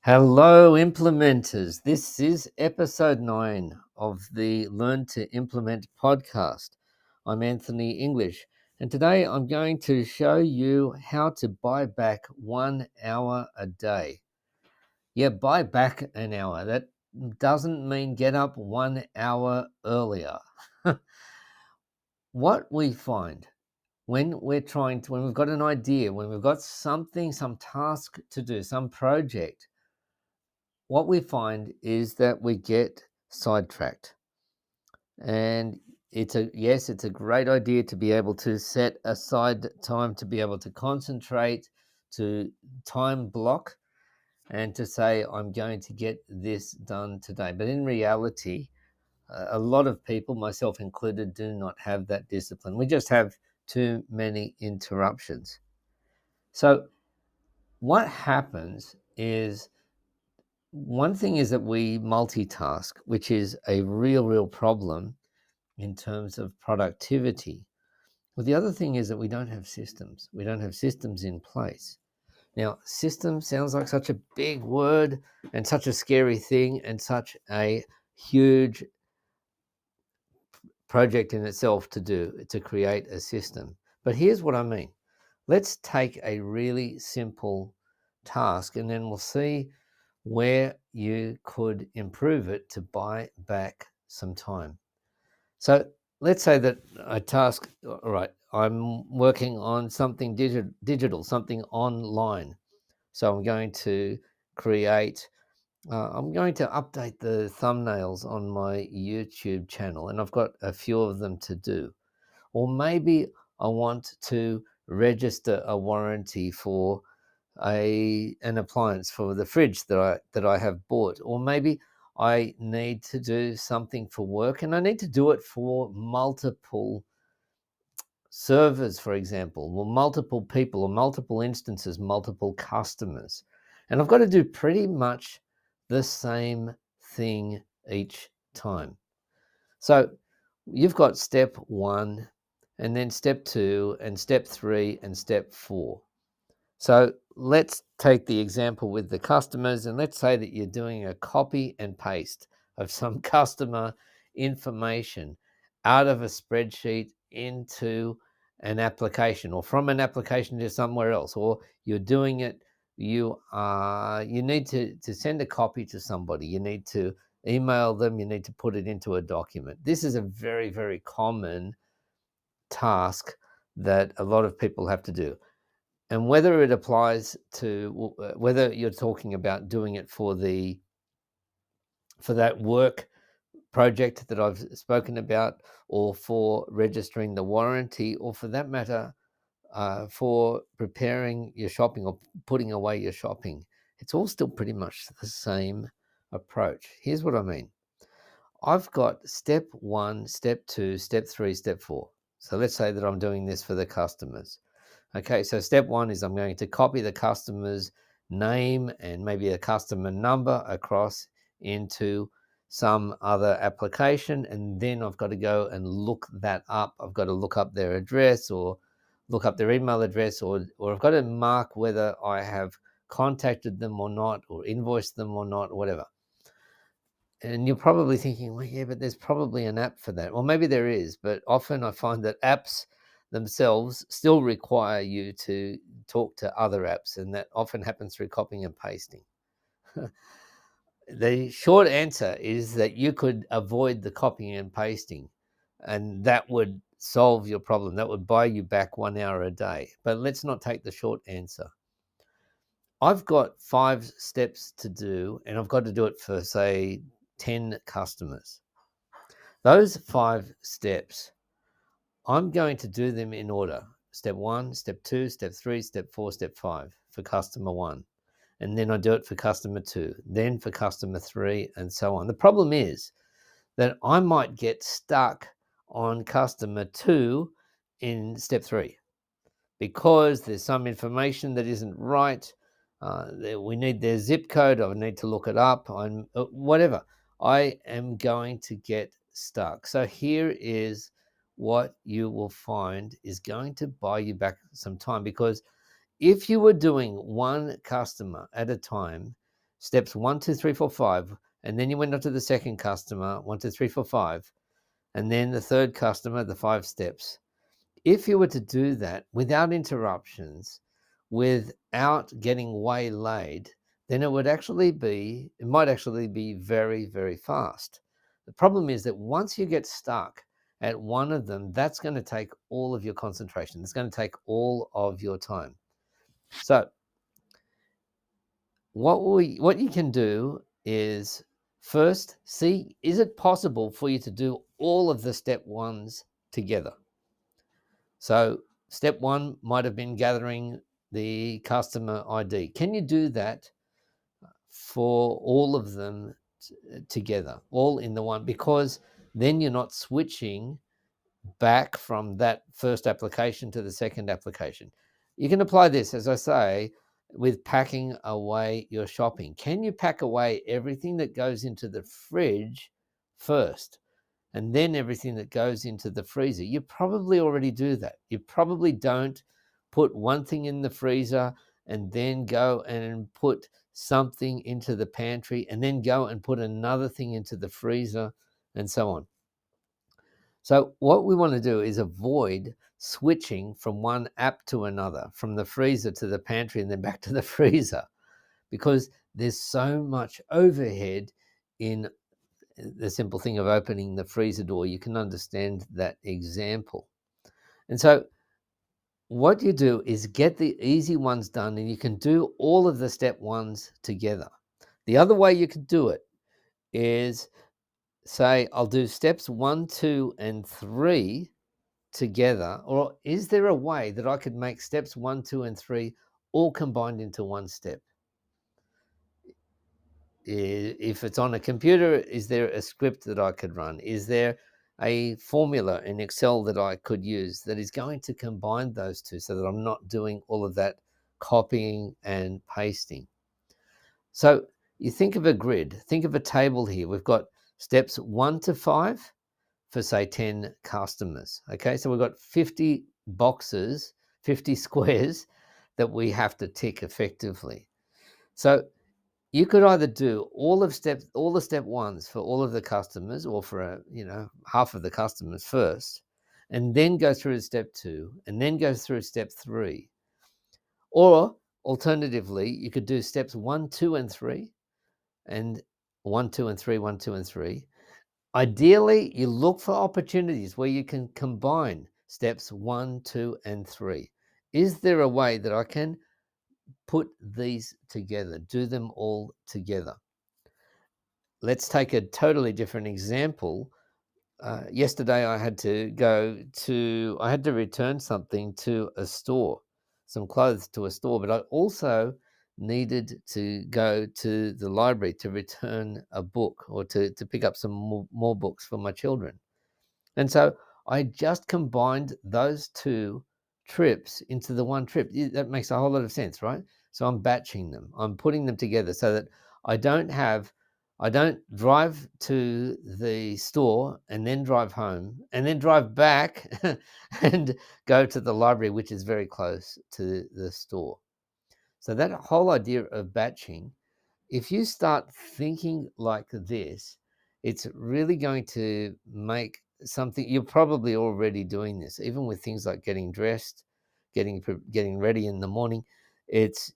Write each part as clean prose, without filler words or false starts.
Hello, implementers. This is episode 9 of the Learn to Implement podcast. I'm Anthony English, and today I'm going to show you how to buy back 1 hour a day. Yeah, buy back an hour. That doesn't mean get up 1 hour earlier. What we find when we've got an idea, when we've got something, some task to do, some project, what we find is that we get sidetracked. And it's a great idea to be able to set aside time to be able to concentrate, to time block, and to say, I'm going to get this done today. But in reality, a lot of people, myself included, do not have that discipline. We just have too many interruptions. So what happens is, one thing is that we multitask, which is a real problem in terms of productivity. Well, the other thing is that we don't have systems. We don't have systems in place. Now, system sounds like such a big word and such a scary thing and such a huge project in itself to do, to create a system. But here's what I mean. Let's take a really simple task and then we'll see where you could improve it to buy back some time. So let's say that a task, all right, I'm working on something digital, something online. So I'm going to I'm going to update the thumbnails on my YouTube channel, and I've got a few of them to do. Or maybe I want to register a warranty for an appliance for the fridge that I have bought. Or maybe I need to do something for work and I need to do it for multiple servers, for example, or multiple people, or multiple instances, multiple customers. And I've got to do pretty much the same thing each time. So you've got step 1, and then step 2, and step 3, and step 4. So let's take the example with the customers, and let's say that you're doing a copy and paste of some customer information out of a spreadsheet into an application, or from an application to somewhere else, or you're doing it, you need to send a copy to somebody, you need to email them, you need to put it into a document. This is a very common task that a lot of people have to do. And whether it applies to whether you're talking about doing it for that work project that I've spoken about, or for registering the warranty, or for that matter, for preparing your shopping or putting away your shopping, it's all still pretty much the same approach. Here's what I mean. I've got step 1, step 2, step 3, step 4. So let's say that I'm doing this for the customers. Okay, so step 1 is I'm going to copy the customer's name and maybe a customer number across into some other application, and then I've got to go and look that up. I've got to look up their address, or look up their email address, or I've got to mark whether I have contacted them or not, or invoiced them or not, or whatever. And you're probably thinking, well, yeah, but there's probably an app for that. Well, maybe there is, but often I find that apps themselves still require you to talk to other apps, and that often happens through copying and pasting. The short answer is that you could avoid the copying and pasting, and that would solve your problem. That would buy you back 1 hour a day. But let's not take the short answer. I've got 5 steps to do, and I've got to do it for, say, 10 customers. Those 5 steps, I'm going to do them in order. Step 1, step 2, step 3, step 4, step 5 for customer 1. And then I do it for customer 2, then for customer 3, and so on. The problem is that I might get stuck on customer 2 in step 3 because there's some information that isn't right. We need their zip code. I need to look it up. Whatever. I am going to get stuck. So here is what you will find is going to buy you back some time, because if you were doing one customer at a time, steps 1, 2, 3, 4, 5, and then you went on to the second customer, 1, 2, 3, 4, 5, and then the third customer, the 5 steps. If you were to do that without interruptions, without getting waylaid, then it might actually be very, very fast. The problem is that once you get stuck at one of them, that's going to take all of your concentration. It's going to take all of your time. So what you can do is first see, is it possible for you to do all of the step ones together? So step 1 might have been gathering the customer ID. Can you do that for all of them together, all in the one? Because then you're not switching back from that first application to the second application. You can apply this, as I say, with packing away your shopping. Can you pack away everything that goes into the fridge first and then everything that goes into the freezer? You probably already do that. You probably don't put one thing in the freezer and then go and put something into the pantry and then go and put another thing into the freezer and so on. So what we want to do is avoid switching from one app to another, from the freezer to the pantry and then back to the freezer, because there's so much overhead in the simple thing of opening the freezer door. You can understand that example. And so what you do is get the easy ones done, and you can do all of the step ones together. The other way you could do it is say, I'll do steps 1, 2, and 3 together. Or is there a way that I could make steps 1, 2, and 3 all combined into one step? If it's on a computer, is there a script that I could run? Is there a formula in Excel that I could use that is going to combine those two so that I'm not doing all of that copying and pasting? So you think of a grid, think of a table here. We've got steps 1 to 5 for, say, 10 customers. Okay, so we've got 50 boxes, 50 squares that we have to tick effectively. So you could either do all the step ones for all of the customers, or for half of the customers first, and then go through step 2, and then go through step 3. Or alternatively, you could do steps 1, 2, and 3, and 1, 2, and 3, 1, 2, and 3. Ideally, you look for opportunities where you can combine steps 1, 2, and 3. Is there a way that I can put these together, do them all together? Let's take a totally different example. Yesterday, I had to return something to a store, some clothes to a store, but I also needed to go to the library to return a book, or to pick up some more books for my children. And so I just combined those two trips into the one trip. That makes a whole lot of sense, right? So I'm batching them. I'm putting them together so that I don't drive to the store and then drive home and then drive back and go to the library, which is very close to the store. So that whole idea of batching, if you start thinking like this, it's really going to make something. You're probably already doing this, even with things like getting dressed, getting ready in the morning.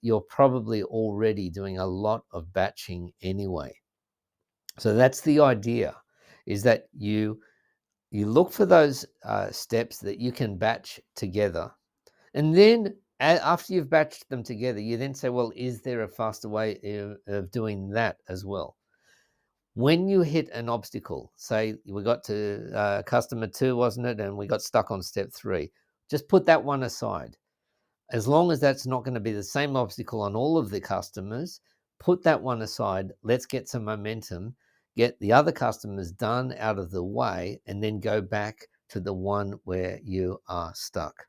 You're probably already doing a lot of batching anyway. So that's the idea, is that you look for those steps that you can batch together, and then after you've batched them together, you then say, well, is there a faster way of doing that as well? When you hit an obstacle, say we got to customer 2, wasn't it? And we got stuck on step 3. Just put that one aside. As long as that's not going to be the same obstacle on all of the customers, put that one aside. Let's get some momentum, get the other customers done out of the way, and then go back to the one where you are stuck.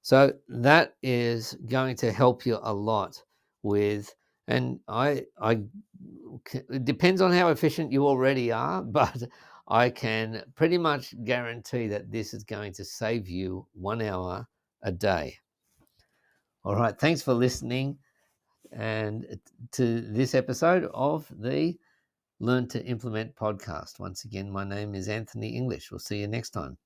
So that is going to help you a lot with, and it depends on how efficient you already are, but I can pretty much guarantee that this is going to save you 1 hour a day. All right, thanks for listening. and to this episode of the Learn to Implement podcast. Once again, my name is Anthony English. We'll see you next time.